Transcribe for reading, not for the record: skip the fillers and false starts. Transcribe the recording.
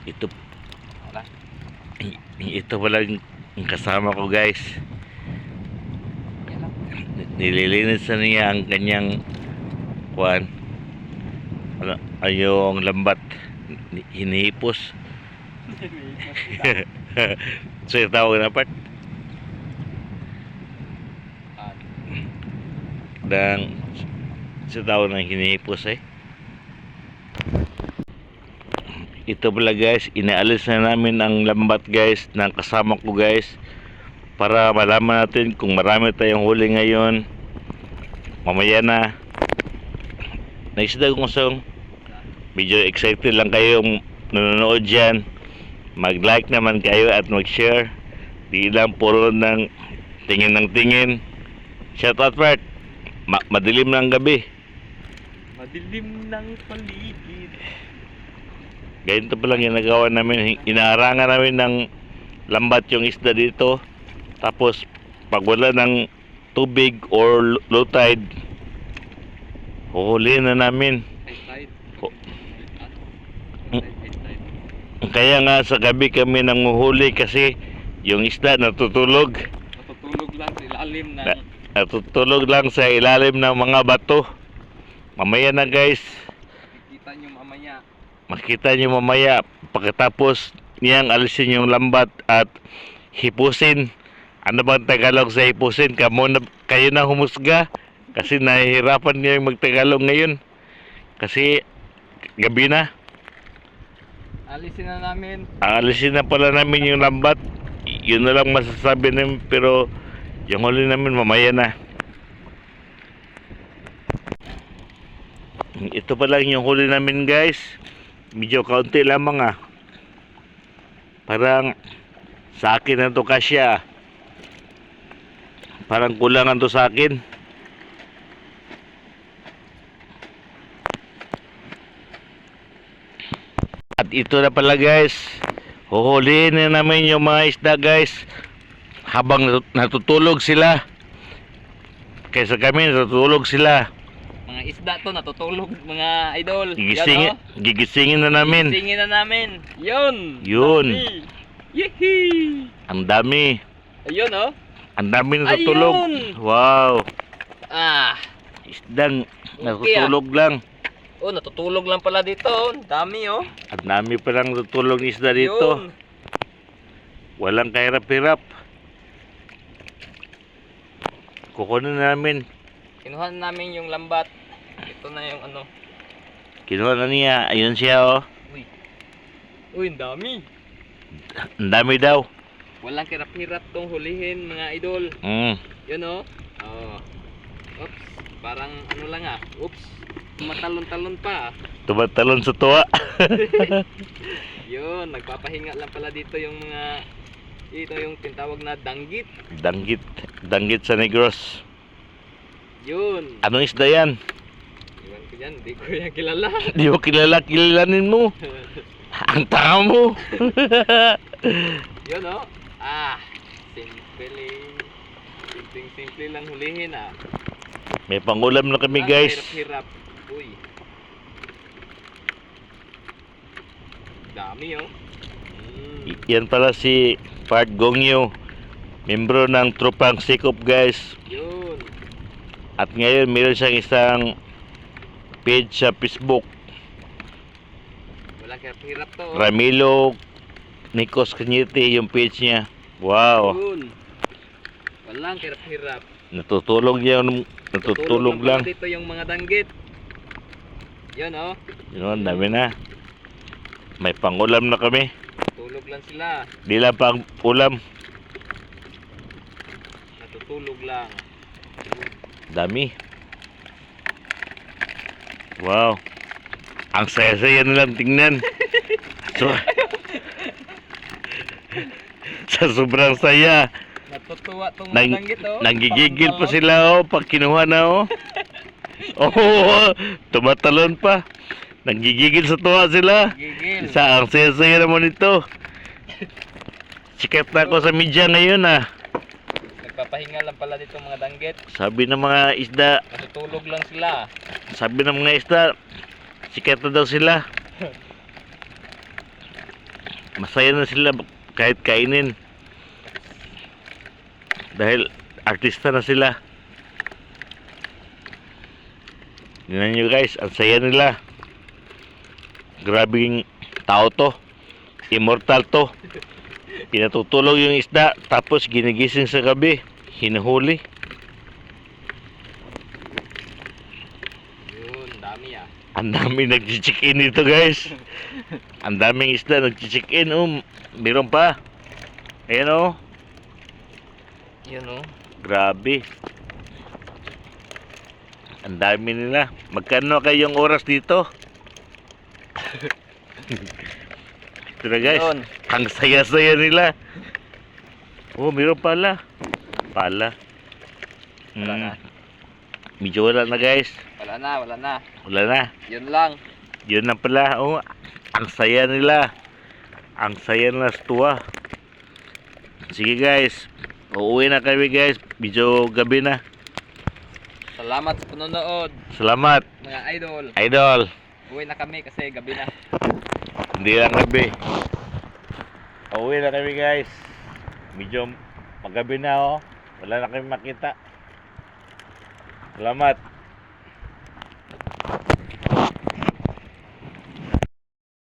Ito, Wala. ito pala yung kasama ko guys. Yan lang. Nililinis na niya ang kanyang kuan. Ano, yung lambat. Hinihipos. So yung tawag na part. Dan sa tawag ng hinihipos eh. Ito pala guys, inaalis na namin ang lambat guys ng kasama ko guys, para malaman natin kung marami tayong huli ngayon. Mamaya na. Naisda kong song. Medyo excited lang kayong nanonood dyan. Mag-like naman kayo at mag-share. Di lang puro ng tingin. Shout out part. Madilim ng gabi. Madilim ng paligid. Ganito pa lang ginagawa namin. Inaarangan namin ng lambat yung isda dito. Tapos pag wala ng tubig or low tide, huhulihin na namin. Kaya nga sa gabi kami nanguhuli kasi yung isda natutulog. Natutulog lang sa ilalim ng... Natutulog lang sa ilalim ng mga bato. Mamaya na guys. Makikita nyo mamaya. Makita nyo mamaya. Pagkatapos niyang alisin yung lambat at hipusin. Ano bang Tagalog sa hipusin? Kayo na humusga. Kasi nahihirapan niya yung magtagalog ngayon. Kasi gabi na. Alisin na namin. Alisin na pala namin yung lambat. Yun na lang masasabi namin. Pero yung huli namin mamaya na. Ito pa lang yung huli namin guys. Medyo kaunti lamang ah. Parang sa akin na to kasya. Parang kulangan to sa akin. At ito na pala guys. Huhulihin na namin yung mga isda guys. Habang natutulog sila. Kaysa kami natutulog sila. Mga isda to natutulog mga idol. Gigisingin na namin. Gigisingin na namin. Yun. Yun. Yehey. Ang dami. Ayun oh. Ang dami natutulog. Ayun. Wow. Ah. Isdang natutulog lang. Oh, natutulog lang pala dito. Ang dami oh. Ang dami palang natutulog ng isda dito. Yun. Walang kahirap-hirap. Kukunin namin. Kinuha na namin yung lambat. Ito na yung ano. Kinuha na niya. Ayun siya oh. Uy. Uy, ang dami. Ang dami daw. Walang kirap-hirap tong hulihin mga idol. Yun oh. Oh. Oops. Parang ano lang ah. Oops. Matalon-talon pa. Tumatalon sa tuwa. Yun. Nagpapahinga lang pala dito yung mga... Ito yung tinatawag na danggit. Danggit sa Negros. Yun. Anong isda yan? Iwan ko dyan. Di ko yan kilala. Di mo kilalanin mo. Ang tanga mo. Yun oh. Ah. Simple lang hulihin ah. May pangulam na kami guys. Hirap-hirap. Uy. Dami oh. Yan pala si Part Gongyo. Membro ng Tropang Sikop guys. Yun. At ngayon meron siyang isang page sa Facebook. Walang hirap to oh. Ramilo Nikos Cañete yung page niya. Wow. Yun. Walang hirap. Natutulog lang. Dito yung mga danggit. Yun oh. Yun, dami na. May pangulam na kami. Tulog lang sila. Di lang pang ulam. Natutulog lang. Dami. Wow. Ang saya-saya na lang tingnan. So, sa sobrang saya. Natutuwa tong mga danggit oh. Nanggigigil pa sila oh pag kinuha na oh. Oh, tumatalon pa. Nanggigigil sa tuwa sila. Gigil. Ang saya-saya naman ito. Sikat na ako sa media ngayon ah. Nagpapahinga lang pala dito mga danggit. Sabi ng mga isda. Natutulog lang sila. Sabi ng mga isda. Sikat na daw sila. masaya na sila kahit kainin. Dahil artista na sila. Tingnan nyo guys, ang saya nila. Grabing tao to. Immortal to. Pinatutulog yung isda, tapos ginigising sa gabi. Hinuhuli. Yun, dami ah. Ang dami nag-check-in dito guys. Ang daming isda nag-check-in. Meron pa. Ayan oh. Yun oh. Grabe. Ang dami nila. Magkano kayong oras dito? Ito na guys. Yun. Ang saya-saya nila. Meron pala. Wala na. Medyo wala na guys. Wala na, wala na. Wala na. Yun lang. Yun na pala. Ang saya nila. Ang saya na sa tuwa. Sige guys. Uuwi na kami guys. Medyo gabi na. Salamat sa panonood, Salamat. mga idol. Idol. Uwi na kami kasi gabi na. Hindi lang gabi. Uuwi na kami guys. Medyo magabi na Wala na kami makita. Salamat.